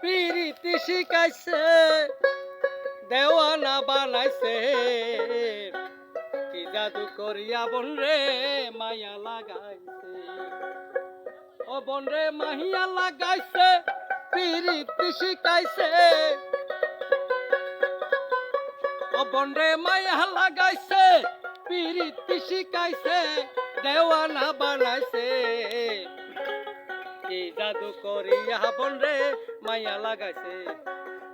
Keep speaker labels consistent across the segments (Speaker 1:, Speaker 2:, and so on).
Speaker 1: পিরিতি শিখাইছে দেওয়ানা বানাইছে কি জাদু করিয়া বন রে মায়া লাগাইছে ও বন রে মাহিয়া লাগাইছে পিরিতি শিখাইছে ও বন রে মায়া লাগাইছে পিরিতি শিখাইছে দেওয়ানা বানাইছে কি জাদু করিয়া বন রে মায়া লাগাইছে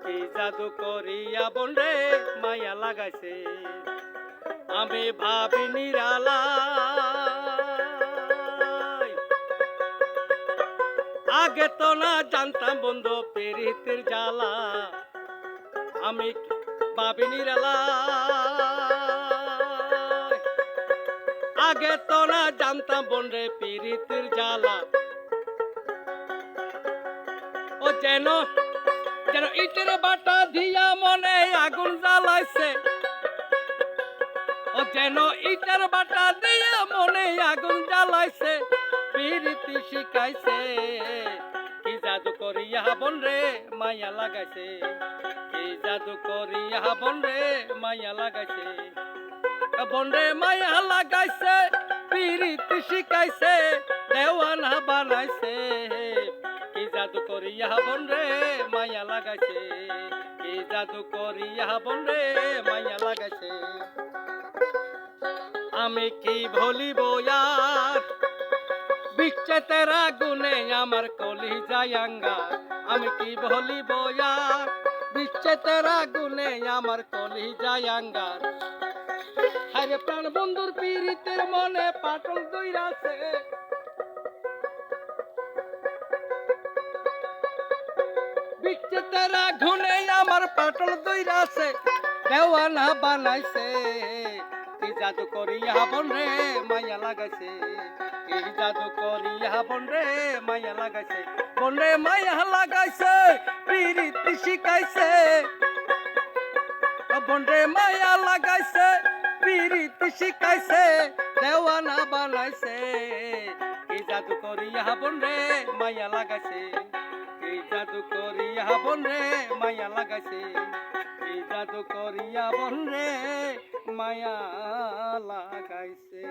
Speaker 1: কি জাদু করিয়া বন রে মায়া লাগাইছে আমি ভাবি নিরালাই আগে তো না জানতাম বন্ধু পিরিতের জ্বালা আমি ভাবি নিরালাই আগে তো না জানতাম বন্ধু পিরিতের জ্বালা ও যেন যেন ইটের বাটা দিয়া মনে আগুন জ্বালাইছে ও যেন ইটের বাটা দিয়া মনে আগুন জ্বালাইছে পিরিতি শিখাইছে কি জাদু করিয়া বন রে মায়া লাগাইছে কি জাদু করিয়া বন রে মায়া লাগাইছে বন রে মায়া লাগাইছে পিরিতি শিখাইছে দেওয়ানা বানাইছে কি জাদু করিয়া বন রে মায়া লাগাইছে কি জাদু করিয়া বন রে মায়া লাগাইছে আমি কি ভুলিব আর বিচ্ছেদের আগুনে আমার কলি যায়াঙ্গা আমি কি ভুলিব আর বিচ্ছেদের আগুনে আমার কলি যায়াঙ্গা হারে প্রাণ বন্ধুর পীড়িতের মনে পাটল দইরাছে বিচ্ছেদের আগুনে আমার পাটল দইরাছে দেওয়ানা বানাইছে কি জাদু করিয়া বন রে মায়া লাগাইছে কি জাদু করিয়া বন রে মায়া লাগাইছে বন রে মায়া লাগাইছে পিরিতি শিখাইছে বন রে মায়া লাগাইছে পিরিতি শিখাইছে দেওয়ানা বানাইছে কি জাদু করিয়া বন রে মায়া লাগাইছে কি জাদু করিয়া বন রে মায়া লাগাইছে কি জাদু করিয়া বন রে মায়া লাগাইছে।